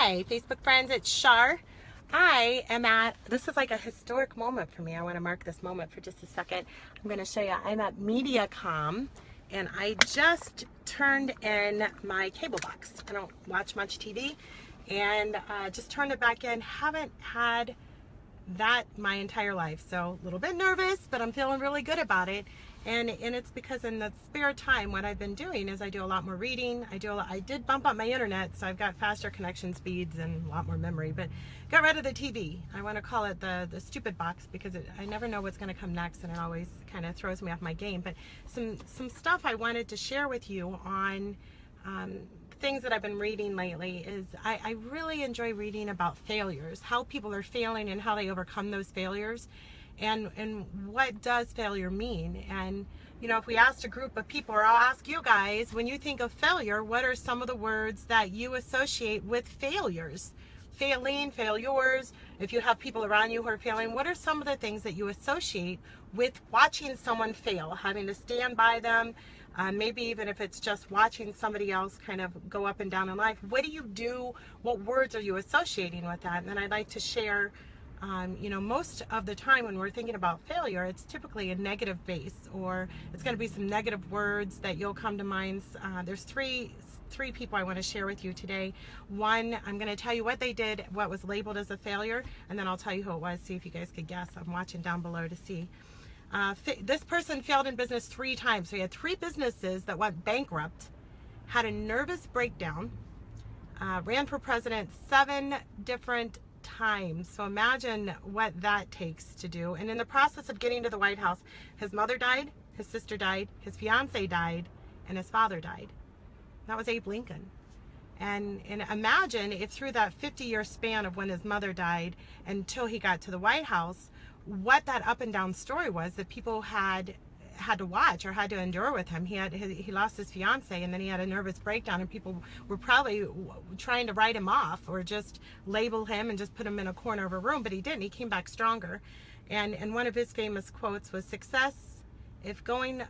Hi, Facebook friends, it's Char. This is like a historic moment for me. I want to mark this moment for just a second. I'm going to show you, I'm at MediaCom, and I just turned in my cable box. I don't watch much TV, and just turned it back in. Haven't had that my entire life, so a little bit nervous, but I'm feeling really good about it. And it's because in the spare time, what I've been doing is I do a lot more reading. I did bump up my internet, so I've got faster connection speeds and a lot more memory, but got rid of the TV. I want to call it the stupid box because I never know what's going to come next, and it always kind of throws me off my game. But some stuff I wanted to share with you on things that I've been reading lately is I really enjoy reading about failures, how people are failing and how they overcome those failures. And what does failure mean? And you know, if we asked a group of people, or I'll ask you guys, when you think of failure, what are some of the words that you associate with failures? Failing, failures. If you have people around you who are failing, what are some of the things that you associate with watching someone fail, having to stand by them? Maybe even if it's just watching somebody else kind of go up and down in life. What do you do? What words are you associating with that? And then I'd like to share, you know, most of the time when we're thinking about failure, it's typically a negative base, or it's going to be some negative words that you'll come to mind. There's three people I want to share with you today. One, I'm going to tell you what they did, what was labeled as a failure, and then I'll tell you who it was, see if you guys could guess. I'm watching down below to see. This person failed in business 3 times. So he had 3 businesses that went bankrupt, had a nervous breakdown, ran for president 7 different times. So imagine what that takes to do. And in the process of getting to the White House, his mother died, his sister died, his fiance died, and his father died. That was Abe Lincoln. And imagine if through that 50-year span of when his mother died until he got to the White House, what that up and down story was that people had to watch or had to endure with him. He lost his fiance, and then he had a nervous breakdown, and people were probably trying to write him off or just label him and just put him in a corner of a room, but he didn't. He came back stronger. And one of his famous quotes was, success of going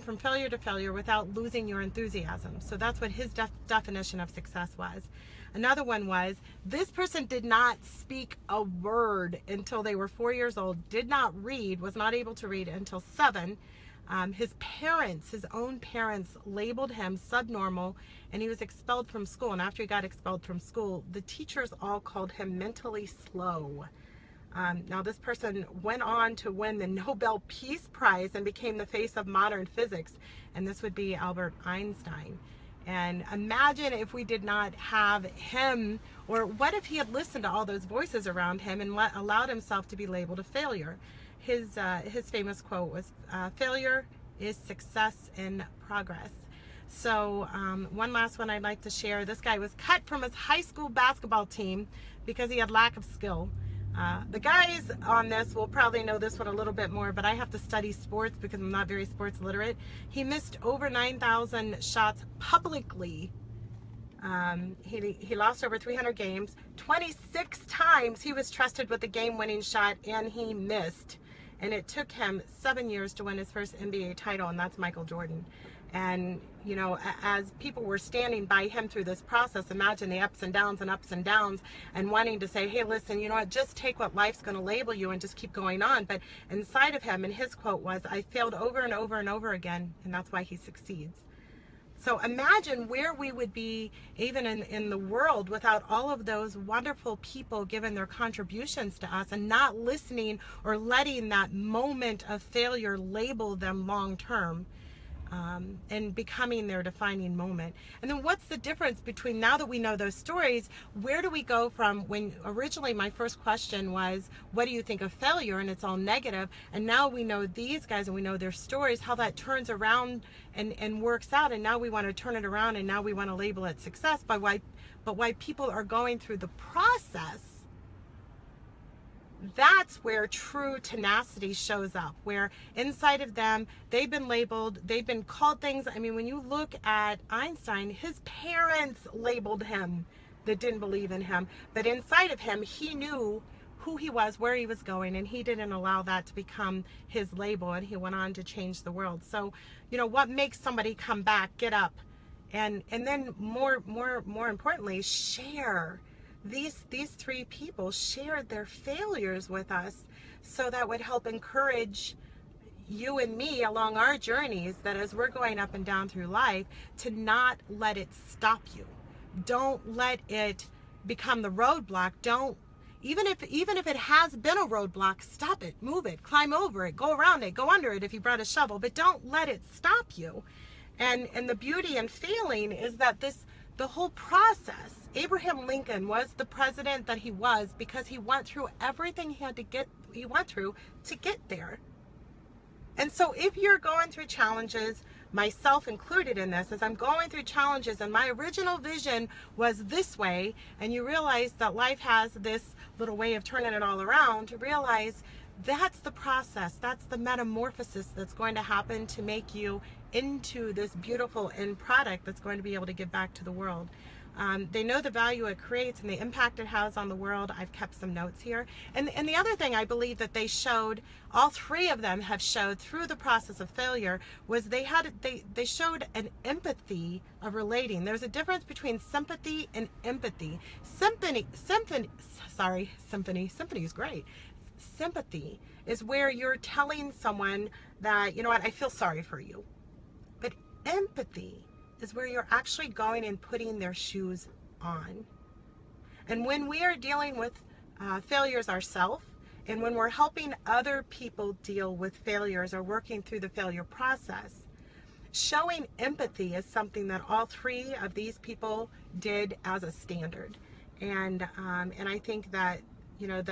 from failure to failure without losing your enthusiasm. So that's what his definition of success was. Another one was, this person did not speak a word until they were 4 years old, did not read, was not able to read until 7. His own parents labeled him subnormal, and he was expelled from school. And after he got expelled from school, the teachers all called him mentally slow. Now this person went on to win the Nobel Peace Prize and became the face of modern physics, and this would be Albert Einstein. And imagine if we did not have him, or what if he had listened to all those voices around him and allowed himself to be labeled a failure? His famous quote was, failure is success in progress. So one last one I'd like to share. This guy was cut from his high school basketball team because he had lack of skill. The guys on this will probably know this one a little bit more, but I have to study sports because I'm not very sports literate. He missed over 9,000 shots publicly. He lost over 300 games. 26 times he was trusted with the game-winning shot, and he missed. And it took him 7 years to win his first NBA title, and that's Michael Jordan. And, you know, as people were standing by him through this process, imagine the ups and downs and wanting to say, hey, listen, you know what, just take what life's going to label you and just keep going on. But inside of him, and his quote was, I failed over and over and over again, and that's why he succeeds. So imagine where we would be even in the world without all of those wonderful people giving their contributions to us and not listening or letting that moment of failure label them long term. And becoming their defining moment. And then what's the difference between, now that we know those stories, where do we go from when originally my first question was, what do you think of failure? And it's all negative. And now we know these guys and we know their stories, how that turns around and works out. And now we want to turn it around, and now we want to label it success but why people are going through the process. That's where true tenacity shows up, where inside of them, they've been labeled, they've been called things. I mean, when you look at Einstein, his parents labeled him that didn't believe in him. But inside of him, he knew who he was, where he was going, and he didn't allow that to become his label, and he went on to change the world. So, you know, what makes somebody come back, get up, And then more importantly, share. These three people shared their failures with us, so that would help encourage you and me along our journeys, that as we're going up and down through life, to not let it stop you. Don't let it become the roadblock. Don't, even if it has been a roadblock, stop it, move it, climb over it, go around it, go under it if you brought a shovel, but don't let it stop you. And the beauty in failing is that the whole process, Abraham Lincoln was the president that he was because he went through everything he went through to get there. And so if you're going through challenges, myself included in this, as I'm going through challenges and my original vision was this way, and you realize that life has this little way of turning it all around, to realize that's the process, that's the metamorphosis that's going to happen to make you into this beautiful end product that's going to be able to give back to the world. They know the value it creates and the impact it has on the world. I've kept some notes here. And the other thing I believe that they showed, all three of them have showed through the process of failure, was they showed an empathy of relating. There's a difference between sympathy and empathy. Symphony is great. Sympathy is where you're telling someone that, you know what, I feel sorry for you. But empathy is where you're actually going and putting their shoes on. And when we are dealing with failures ourselves, and when we're helping other people deal with failures or working through the failure process, showing empathy is something that all three of these people did as a standard. And I think that, you know,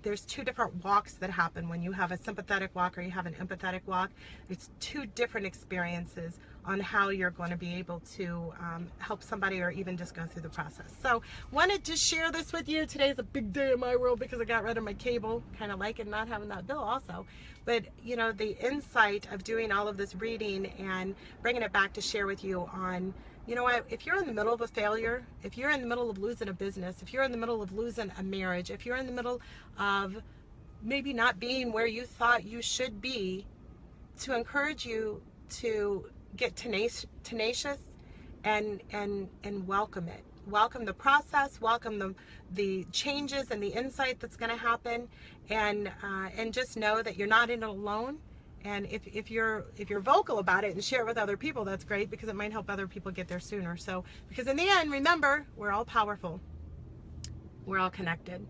there's two different walks that happen when you have a sympathetic walk or you have an empathetic walk. It's two different experiences on how you're going to be able to help somebody or even just go through the process. So wanted to share this with you. Today's a big day in my world because I got rid of my cable. Kind of like it not having that bill also. But you know, the insight of doing all of this reading and bringing it back to share with you on, you know what, if you're in the middle of a failure, if you're in the middle of losing a business, if you're in the middle of losing a marriage, if you're in the middle of maybe not being where you thought you should be, to encourage you to get tenacious and welcome it. Welcome the process, welcome the changes and the insight that's going to happen, and just know that you're not in it alone. And if you're vocal about it and share it with other people, that's great, because it might help other people get there sooner. So, because in the end, remember, we're all powerful. We're all connected.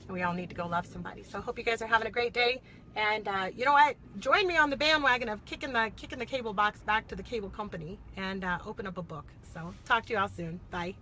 And we all need to go love somebody. So I hope you guys are having a great day. And you know what? Join me on the bandwagon of kicking the cable box back to the cable company and open up a book. So talk to you all soon. Bye.